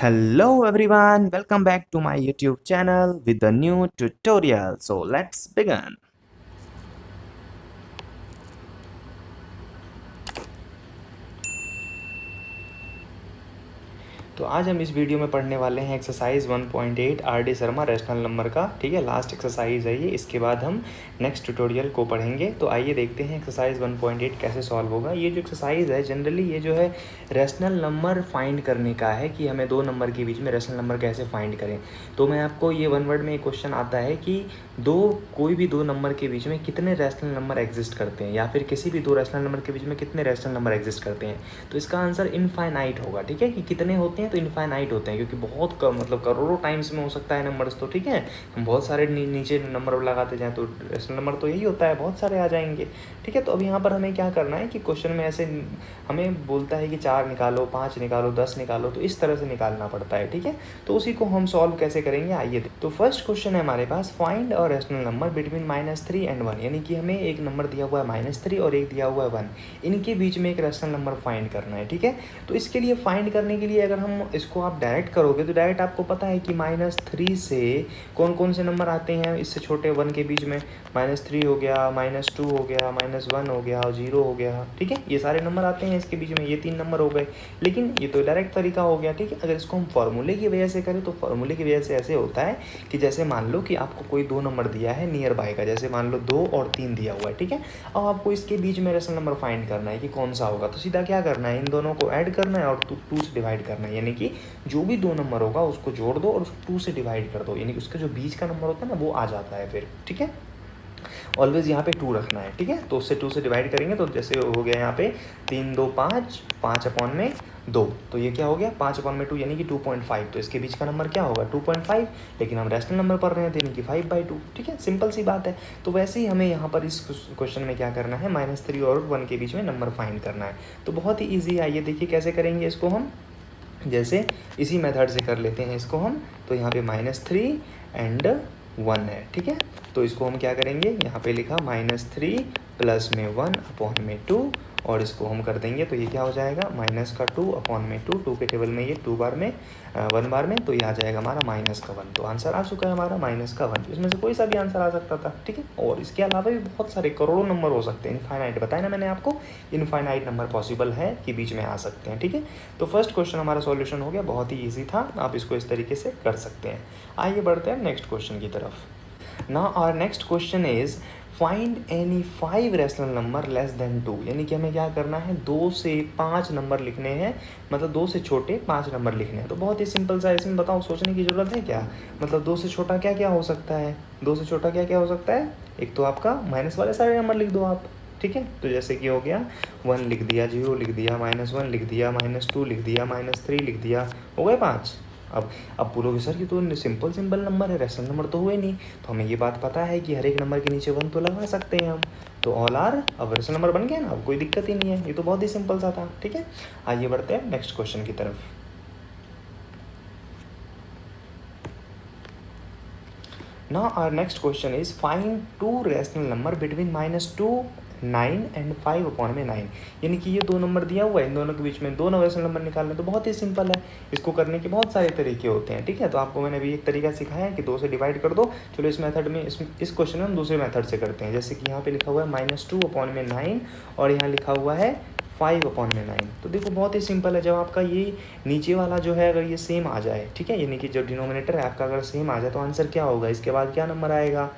Hello everyone, welcome back to my YouTube channel with a new tutorial. So let's begin. तो आज हम इस video में पढ़ने वाले हैं exercise 1.8 RD. Sharma rational number का। ठीक है, लास्ट एक्सरसाइज है ये। इसके बाद हम नेक्स्ट ट्यूटोरियल को पढ़ेंगे। तो आइए देखते हैं एक्सरसाइज 1.8 कैसे सॉल्व होगा। ये जो एक्सरसाइज है जनरली ये जो है रैशनल नंबर फाइंड करने का है कि हमें दो नंबर के बीच में रैशनल नंबर कैसे फाइंड करें। तो मैं आपको ये वन वर्ड में एक क्वेश्चन आता है कि कोई भी दो नंबर के बीच में कितने रैशनल नंबर एग्जिस्ट करते हैं, या फिर किसी भी दो रैशनल नंबर के बीच में कितने रैशनल नंबर एग्जिस्ट करते हैं। तो इसका आंसर इनफाइनाइट होगा। ठीक है, कि कितने होते हैं तो इनफाइनाइट होते हैं, क्योंकि बहुत मतलब करोड़ों टाइम्स में हो सकता है नंबर्स। तो ठीक है, हम बहुत सारे नीचे नंबर लगाते जाएँ तो रैशनल नंबर तो यही होता है, बहुत सारे आ जाएंगे। ठीक है, तो अब यहाँ पर हमें क्या करना है कि क्वेश्चन में ऐसे हमें बोलता है कि 4 निकालो, 5 निकालो, 10 निकालो, तो इस तरह से निकालना पड़ता है। ठीक है, तो उसी को हम सॉल्व कैसे करेंगे आइए। तो फर्स्ट क्वेश्चन है हमारे पास, फाइंड और रैशनल नंबर बिटवीन -3 एंड 1, यानी कि हमें एक नंबर दिया हुआ है -3 और एक दिया हुआ है 1, इनके बीच में एक रैशनल नंबर फाइंड करना है। ठीक है, तो इसके लिए फाइंड करने के लिए अगर हम इसको आप डायरेक्ट करोगे तो डायरेक्ट आपको पता है कि -3 से कौन कौन से नंबर आते हैं इससे छोटे 1 के बीच में। -3 हो गया, -2 हो गया, -1 हो गया और 0 हो गया। ठीक है, ये सारे नंबर आते हैं इसके बीच में, ये 3 नंबर हो गए। लेकिन ये तो डायरेक्ट तरीका हो गया। ठीक है, अगर इसको हम फॉर्मूले की वजह से करें तो फॉर्मूले की वजह से ऐसे होता है कि जैसे मान लो कि आपको कोई दो नंबर दिया है नियर बाय का, जैसे मान लो 2 और 3 दिया हुआ है। ठीक है, अब आपको इसके बीच में रैशनल नंबर फाइंड करना है कि कौन सा होगा। तो सीधा क्या करना है, इन दोनों को ऐड करना है और 2 से डिवाइड करना है, यानी कि जो भी दो नंबर होगा उसको जोड़ दो और उसको 2 से डिवाइड कर दो, यानी कि उसका जो बीच का नंबर होता है ना वो आ जाता है फिर। ठीक है, ऑलवेज यहाँ पे 2 रखना है। ठीक है, तो उससे 2 से डिवाइड करेंगे तो जैसे हो गया यहाँ पे 3 2 5, 5 अपॉन में 2, तो ये क्या हो गया 5 अपॉन में 2 यानी कि 2.5। तो इसके बीच का नंबर क्या होगा 2.5, लेकिन हम रैशनल नंबर पढ़ रहे हैं यानी कि 5/2। ठीक है, सिंपल सी बात है। तो वैसे ही हमें यहाँ पर इस क्वेश्चन में क्या करना है, -3 और 1 के बीच में नंबर फाइंड करना है। तो बहुत ही ईजी है, आइए देखिए कैसे करेंगे इसको हम। जैसे इसी मेथड से कर लेते हैं इसको हम। तो यहाँ पे -3 एंड 1 है। ठीक है, तो इसको हम क्या करेंगे, यहाँ पे लिखा -3 प्लस में 1 अपॉन में 2, और इसको हम कर देंगे तो ये क्या हो जाएगा -2 अपॉन में 2 के टेबल में ये 2 बार में 1 बार में, तो ये आ जाएगा हमारा -1। तो आंसर आ चुका है हमारा -1। इसमें से कोई सा भी आंसर आ सकता था। ठीक है, और इसके अलावा भी बहुत सारे करोड़ों नंबर हो सकते हैं, इनफाइनाइट बताया ना मैंने आपको, इनफाइनाइट नंबर पॉसिबल है कि बीच में आ सकते हैं। ठीक है, तो फर्स्ट क्वेश्चन हमारा सॉल्यूशन हो गया, बहुत ही ईजी था, आप इसको इस तरीके से कर सकते हैं। आइए बढ़ते हैं नेक्स्ट क्वेश्चन की तरफ। Now our next question is find any 5 rational number less than 2, यानी कि हमें क्या करना है 2 से 5 नंबर लिखने हैं, मतलब 2 से छोटे 5 नंबर लिखने हैं। तो बहुत ही सिंपल सा, इसमें बताओ सोचने की ज़रूरत है क्या, मतलब 2 से छोटा क्या क्या हो सकता है, 2 से छोटा क्या क्या हो सकता है। एक तो आपका माइनस वाले सारे नंबर लिख दो आप। ठीक है, तो जैसे कि हो गया 1 लिख दिया, 0 लिख दिया, -1 लिख दिया, -2 लिख दिया, -3 लिख दिया, हो गए 5। अब बोलोगे सर ये तो सिंपल नंबर है, रैशनल नंबर तो हुए नहीं। तो हमें ये बात पता है कि हर एक नंबर के नीचे 1 तो लगा सकते हैं हम, तो ऑल आर अब रैशनल नंबर बन गया ना, अब कोई दिक्कत ही नहीं है, ये तो बहुत ही सिंपल सा था। ठीक है, आइए बढ़ते हैं नेक्स्ट क्वेश्चन की तरफ। Now our next question is find 2 rational number between -2, 9 and 5 upon में 9, यानी कि ये दो नंबर दिया हुआ है, इन दोनों के बीच में दो रैशनल नंबर निकालने। तो बहुत ही सिंपल है, इसको करने के बहुत सारे तरीके होते हैं। ठीक है, तो आपको मैंने अभी एक तरीका सिखाया है कि 2 से डिवाइड कर दो। चलो इस मेथड में इस क्वेश्चन में हम दूसरे मेथड से करते हैं। जैसे कि यहाँ पे लिखा हुआ है -2 अपॉन में 9 और यहाँ लिखा हुआ है 5 अपॉन में 9। तो देखो बहुत ही सिंपल है, जब आपका ये नीचे वाला जो है अगर ये सेम आ जाए, ठीक है, यानी कि जो डिनोमिनेटर है आपका अगर सेम आ जाए तो आंसर क्या होगा, इसके बाद क्या नंबर आएगा,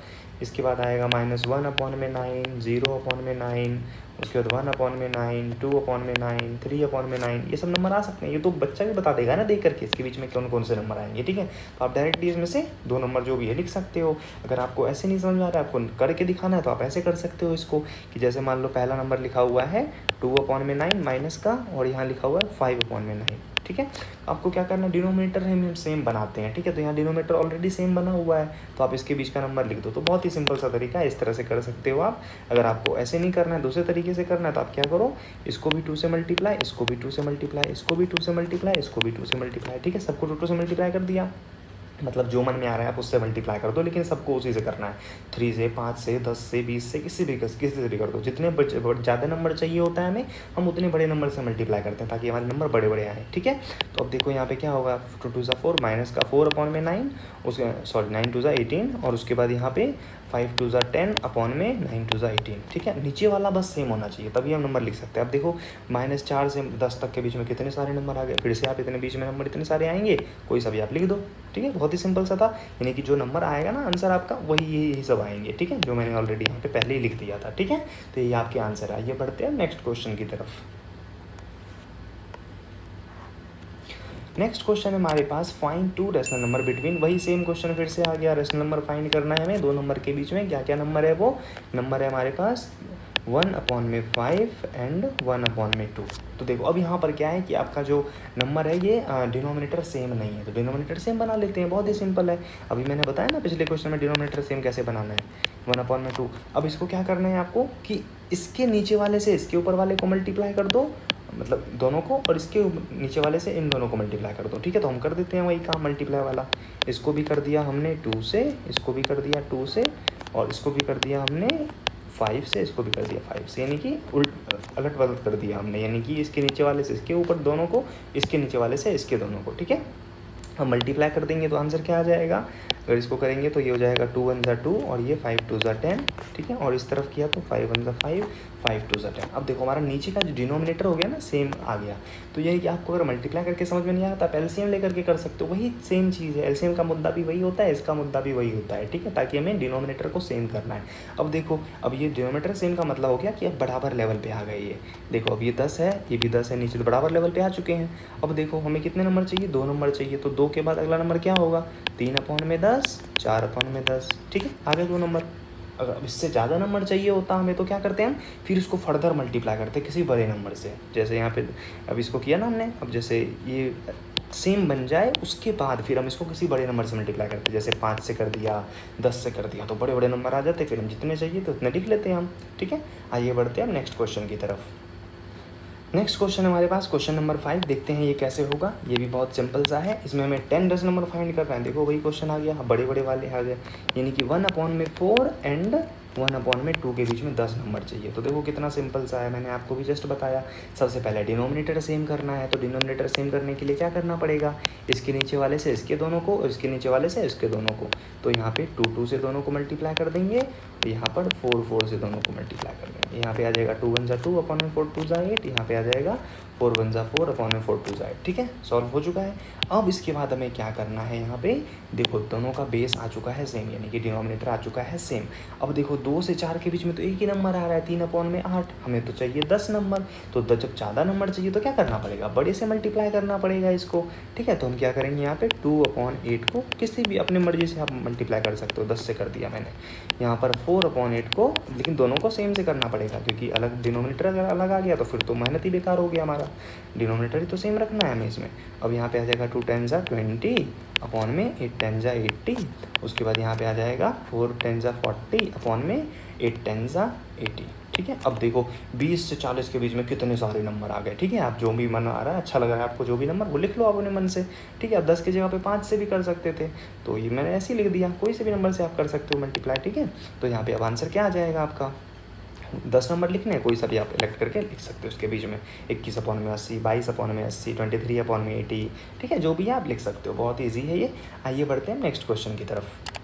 इसके बाद आएगा -1 अपॉन में 9, 0 अपॉन में 9, उसके बाद 1 अपॉन में 9, 2 अपॉन में 9, 3 अपॉन में 9, ये सब नंबर आ सकते हैं। ये तो बच्चा भी बता देगा ना देख करके इसके बीच में कौन कौन से नंबर आएंगे। ठीक है, तो आप डायरेक्टली इसमें से दो नंबर जो भी है लिख सकते हो। अगर आपको ऐसे नहीं समझ में आ रहा है, आपको करके दिखाना है, तो आप ऐसे कर सकते हो इसको कि जैसे मान लो पहला नंबर लिखा हुआ है 2 अपॉन में 9 माइनस का, और यहाँ लिखा हुआ है 5 अपॉन में 9। ठीक है, आपको क्या करना है, डिनोमिनेटर हम सेम बनाते हैं। ठीक है, तो यहाँ डिनोमिनेटर ऑलरेडी सेम बना हुआ है, तो आप इसके बीच का नंबर लिख दो। तो बहुत ही सिंपल सा तरीका है, इस तरह से कर सकते हो आप। अगर आपको ऐसे नहीं करना है, दूसरे तरीके से करना है, तो आप क्या करो, इसको भी 2 से मल्टीप्लाई, इसको भी 2 से मल्टीप्लाई, इसको भी 2 से मल्टीप्लाई, इसको भी 2 से मल्टीप्लाई। ठीक है, सबको 2 से मल्टीप्लाई कर दिया। मतलब जो मन में आ रहा है आप उससे मल्टीप्लाई कर दो, लेकिन सबको उसी से करना है। 3 से, 5 से, 10 से, 20 से, किसी से भी कर दो। जितने ज़्यादा नंबर चाहिए होता है हमें, हम उतने बड़े नंबर से मल्टीप्लाई करते हैं ताकि हमारे नंबर बड़े बड़े आए। ठीक है, तो अब देखो यहाँ पे क्या होगा, 2 2 ज़ा 4 माइनस का 4 अपॉन में 9, उसके सॉरी 9 2 ज़ा 18, और उसके बाद यहाँ पे 5 2 ज़ा 10 अपॉन में 9 2 ज़ा 18। ठीक है, नीचे वाला बस सेम होना चाहिए तभी हम नंबर लिख सकते हैं। अब देखो -4 से 10 तक के बीच में कितने सारे नंबर आ गए, फिर से आप इतने बीच में नंबर इतने सारे आएंगे, कोई सा भी आप लिख दो। ठीक है, बहुत ही सिंपल सा था, यानी कि जो नंबर आएगा ना आंसर आपका वही यही सब आएंगे। ठीक है, जो मैंने ऑलरेडी यहाँ पे पहले ही लिख दिया था। ठीक है, तो ये आपके आंसर है। आइए बढ़ते हैं नेक्स्ट क्वेश्चन की तरफ। नेक्स्ट क्वेश्चन है हमारे पास, फाइंड 2 रैशनल नंबर बिटवीन। वही सेम क्वेश्चन फिर से आ गया, रैशनल नंबर फाइंड करना है हमें। दो नंबर के बीच में क्या क्या नंबर है, वो नंबर है हमारे पास 1/5 एंड 1/2। तो देखो अब यहाँ पर क्या है कि आपका जो नंबर है ये डिनोमिनेटर सेम नहीं है, तो डिनोमिनेटर सेम बना लेते हैं। बहुत ही सिंपल है, अभी मैंने बताया ना पिछले क्वेश्चन में डिनोमिनेटर सेम कैसे बनाना है, 1/2। अब इसको क्या करना है आपको कि इसके नीचे वाले से इसके ऊपर वाले को मल्टीप्लाई कर दो, मतलब दोनों को, और इसके नीचे वाले से इन दोनों को मल्टीप्लाई कर दो। ठीक है, तो हम कर देते हैं वही काम मल्टीप्लाई वाला। इसको भी कर दिया हमने 2 से, इसको भी कर दिया 2 से, और इसको भी कर दिया हमने 5 से, इसको भी कर दिया 5 से, यानी कि अलट वलट कर दिया हमने, यानी कि इसके नीचे वाले से इसके ऊपर दोनों को, इसके नीचे वाले से इसके दोनों को। ठीक है, हम मल्टीप्लाई कर देंगे तो आंसर क्या आ जाएगा, अगर इसको करेंगे तो ये हो जाएगा 2 1 ज़ा 2 और ये 5 2 ज़ा 10। ठीक है, और इस तरफ किया तो 5 1 ज़ा 5 5 2 ज़ा 10। अब देखो हमारा नीचे का जो डिनोमिनेटर हो गया ना सेम आ गया। तो ये है कि आपको अगर मल्टीप्लाई करके समझ में नहीं आता, आप एलसीएम लेकर के कर सकते हो, वही सेम चीज़ है। एलसीएम का मुद्दा भी वही होता है, इसका मुद्दा भी वही होता है। ठीक है, ताकि हमें डिनोमिनेटर को सेम करना है। अब देखो, अब ये डिनोमिनेटर सेम का मतलब हो गया कि अब बराबर लेवल पे आ गए ये। देखो अब ये 10 है, ये भी 10 है, नीचे तो बराबर लेवल पे आ चुके हैं। अब देखो हमें कितने नंबर चाहिए, 2 नंबर चाहिए, तो 2 के बाद अगला नंबर क्या होगा, 3/10, 4/10। ठीक है, आगे 2 नंबर। अगर इससे ज़्यादा नंबर चाहिए होता हमें तो क्या करते हैं हम, फिर इसको फर्दर मल्टीप्लाई करते हैं किसी बड़े नंबर से। जैसे यहाँ पे अब इसको किया ना हमने, अब जैसे ये सेम बन जाए उसके बाद फिर हम इसको किसी बड़े नंबर से मल्टीप्लाई करते हैं। जैसे 5 से कर दिया, 10 से कर दिया, तो बड़े बड़े नंबर आ जाते, फिर हम जितने चाहिए तो उतने लिख लेते हैं हम। ठीक है, आइए बढ़ते हैं हम नेक्स्ट क्वेश्चन की तरफ। नेक्स्ट क्वेश्चन हमारे पास क्वेश्चन नंबर 5, देखते हैं ये कैसे होगा। ये भी बहुत सिंपल सा है, इसमें हमें 10 रैशनल नंबर फाइंड करना है। देखो वही क्वेश्चन आ गया, बड़े बड़े वाले आ गए, यानी कि 1/4 एंड 1/2 के बीच में 10 नंबर चाहिए। तो देखो कितना सिंपल सा है, मैंने आपको भी जस्ट बताया। सबसे पहले डिनोमिनेटर सेम करना है, तो डिनोमिनेटर सेम करने के लिए क्या करना पड़ेगा, इसके नीचे वाले से इसके दोनों को, और इसके नीचे वाले से इसके दोनों को। तो यहाँ पे 2 2 से दोनों को मल्टीप्लाई कर देंगे, तो यहाँ पर 4 4 से दोनों को मल्टीप्लाई कर देंगे। यहाँ पे आ जाएगा 2 1 ज़ा 2 अपॉन में 4 2 ज़ा 8, यहाँ पे आ जाएगा 4 1 ज़ा 4 अपॉन में 4 2 ज़ा 8। ठीक है, सॉल्व हो चुका है। अब इसके बाद हमें क्या करना है, यहाँ पे देखो दोनों का बेस आ चुका है सेम, यानी कि डिनोमिनेटर आ चुका है सेम। अब देखो 2 से 4 के बीच में तो एक ही नंबर आ रहा है, 3/8, हमें तो चाहिए 10 नंबर। तो जब ज़्यादा नंबर चाहिए तो क्या करना पड़ेगा, बड़े से मल्टीप्लाई करना पड़ेगा इसको। ठीक है, तो हम क्या करेंगे, यहाँ पे 2/8 को किसी भी अपनी मर्जी से आप मल्टीप्लाई कर सकते हो, 10 से कर दिया मैंने। यहाँ पर 4/8 को, लेकिन दोनों को सेम से करना पड़ेगा, क्योंकि अलग डिनोमिनेटर अगर अलग आ गया तो फिर तो मेहनत ही बेकार हो गया हमारा। डिनोमिनेटर ही तो सेम रखना है हमें इसमें। अब यहाँ पे आ जाएगा 2 10 ज़ा 20 अपॉन में 8 10 ज़ा 80। उसके बाद यहाँ पे आ जाएगा 4 10 ज़ा 40 अपॉन में 8 10 ज़ा 80। ठीक है, अब देखो 20 से 40 के बीच में कितने सारे नंबर आ गए। ठीक है, आप जो भी मन आ रहा है, अच्छा लग रहा है आपको जो भी नंबर, वो लिख लो आप अपने मन से। ठीक है, आप 10 की जगह पे 5 से भी कर सकते थे, तो ये मैंने ऐसे ही लिख दिया, कोई से भी नंबर से आप कर सकते हो मल्टीप्लाई। ठीक है, तो यहाँ पे अब आंसर क्या आ जाएगा आपका, 10 नंबर लिखने हैं, कोई सा भी आप इलेक्ट करके लिख सकते हो उसके बीच में। 21/80, 22/80, 23/80। ठीक है, जो भी है आप लिख सकते हो, बहुत ईजी है ये। आइए बढ़ते हैं नेक्स्ट क्वेश्चन की तरफ।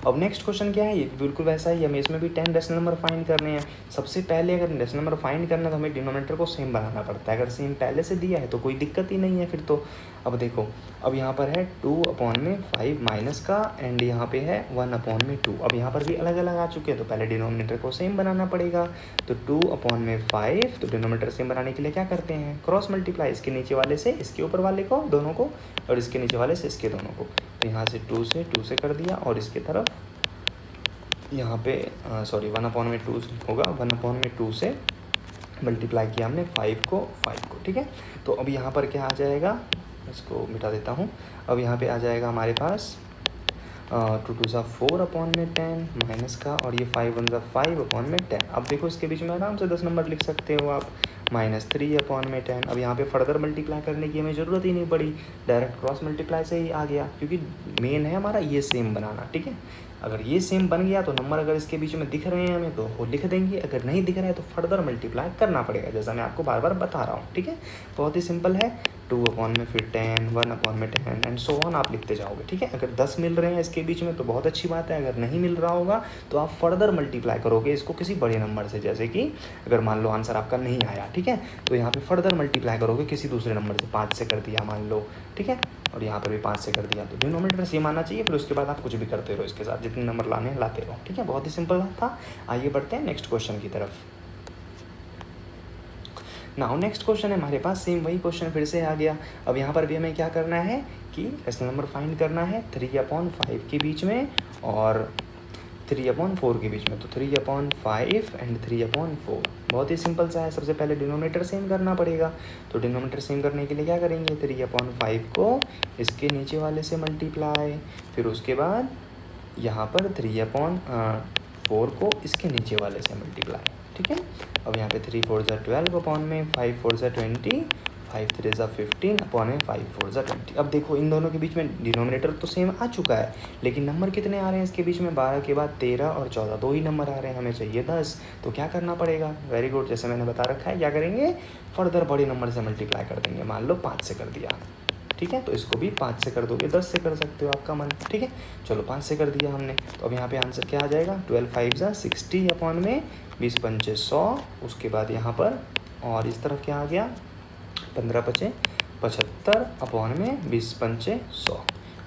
अब नेक्स्ट क्वेश्चन क्या है, ये बिल्कुल वैसा ही, हमें इसमें भी 10 रैशनल नंबर फाइंड करने हैं। सबसे पहले अगर रैशनल नंबर फाइंड करना है तो हमें डिनोमिनेटर को सेम बनाना पड़ता है। अगर सेम पहले से दिया है तो कोई दिक्कत ही नहीं है फिर तो। अब देखो, अब यहाँ पर है 2/5 माइनस का, एंड यहाँ पे है 1/2। अब यहाँ पर भी अलग अलग आ चुके हैं, तो पहले डिनोमिनेटर को सेम बनाना पड़ेगा। तो 2/5, तो डिनोमिनेटर सेम बनाने के लिए क्या करते हैं, क्रॉस मल्टीप्लाई, इसके नीचे वाले से इसके ऊपर वाले को दोनों को, और इसके नीचे वाले से इसके दोनों को। तो यहाँ से 2 से कर दिया, और इसके तरफ यहाँ पे सॉरी 1/2 होगा, 1/2 से मल्टीप्लाई किया हमने 5 को। ठीक है, तो अब यहाँ पर क्या आ जाएगा, इसको मिटा देता हूँ। अब यहाँ पे आ जाएगा हमारे पास 2 2 ज़ा 4 अपॉन में 10 माइनस का, और ये 5 1 ज़ा 5 अपॉन में 10। अब देखो इसके बीच में आराम से 10 नंबर लिख सकते हो आप। -3/10। अब यहाँ पे फर्दर मल्टीप्लाई करने की हमें ज़रूरत ही नहीं पड़ी, डायरेक्ट क्रॉस मल्टीप्लाई से ही आ गया, क्योंकि मेन है हमारा ये सेम बनाना। ठीक है, अगर ये सेम बन गया तो नंबर अगर इसके बीच में दिख रहे हैं हमें तो वो लिख देंगे, अगर नहीं दिख रहा है तो फर्दर मल्टीप्लाई करना पड़ेगा, जैसा मैं आपको बार बार बता रहा हूँ। ठीक है, बहुत ही सिंपल है। 2/10, फिर 10, 1/10 एंड सो ऑन आप लिखते जाओगे। ठीक है, अगर 10 मिल रहे हैं इसके बीच में तो बहुत अच्छी बात है, अगर नहीं मिल रहा होगा तो आप फर्दर मल्टीप्लाई करोगे इसको किसी बड़े नंबर से, जैसे कि अगर मान लो आंसर आपका नहीं आया, ठीक है, तो यहाँ पे फर्दर मल्टीप्लाई करोगे किसी दूसरे नंबर से, 5 से कर दिया मान लो। ठीक है, और यहाँ पर भी 5 से कर दिया, तो डिनोमिनेटर सेम आना चाहिए, फिर उसके बाद आप कुछ भी करते रहो इसके साथ, जितने नंबर लाने हैं लाते रहो। ठीक है, बहुत ही सिंपल था। आइए बढ़ते हैं नेक्स्ट क्वेश्चन की तरफ। नाउ नेक्स्ट क्वेश्चन है हमारे पास, सेम वही क्वेश्चन फिर से आ गया। अब यहाँ पर भी हमें क्या करना है कि रेशनल नंबर फाइंड करना है 3/5 के बीच में और 3/4 के बीच में। तो 3/5 एंड 3/4 बहुत ही सिंपल सा है। सबसे पहले डिनोमिनेटर सेम करना पड़ेगा, तो डिनोमिनेटर सेम करने के लिए क्या करेंगे, 3/5 को इसके नीचे वाले से मल्टीप्लाई, फिर उसके बाद यहाँ पर 3/4 को इसके नीचे वाले से मल्टीप्लाई। ठीक है, अब यहाँ पे 3 4 12 अपॉन में 5 4 20, 5 3 15 अपॉन में 5 4 20। अब देखो इन दोनों के बीच में डिनोमिनेटर तो सेम आ चुका है, लेकिन नंबर कितने आ रहे हैं इसके बीच में, 12 के बाद 13 और 14, 2 ही नंबर आ रहे हैं, हमें चाहिए 10। तो क्या करना पड़ेगा, वेरी गुड, जैसे मैंने बता रखा है, क्या करेंगे, फर्दर बड़े नंबर से मल्टीप्लाई कर देंगे। मान लो 5 से कर दिया, ठीक है, तो इसको भी 5 से कर दोगे, 10 से कर सकते हो, आपका मन। ठीक है, चलो 5 से कर दिया हमने, तो अब यहाँ पे आंसर क्या आ जाएगा, 12 5 60 अपॉन में 20 5 100। उसके बाद यहाँ पर और इस तरफ क्या आ गया, 15 5 75 अपॉन में 20 5 100।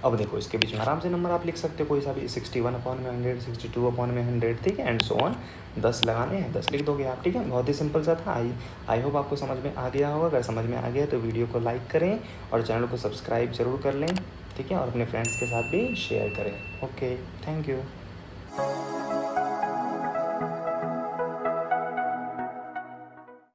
अब देखो इसके बीच में आराम से नंबर आप लिख सकते हो कोई सा भी, 61 अपॉन में 100, 62 अपॉन में 100, ठीक है, एंड सो ऑन। 10 लगाने हैं, 10 लिख दोगे आप। ठीक है, बहुत ही सिंपल सा था। आई होप आपको समझ में आ गया होगा। अगर समझ में आ गया तो वीडियो को लाइक करें और चैनल को सब्सक्राइब जरूर कर लें। ठीक है, और अपने फ्रेंड्स के साथ भी शेयर करें। Okay, thank you.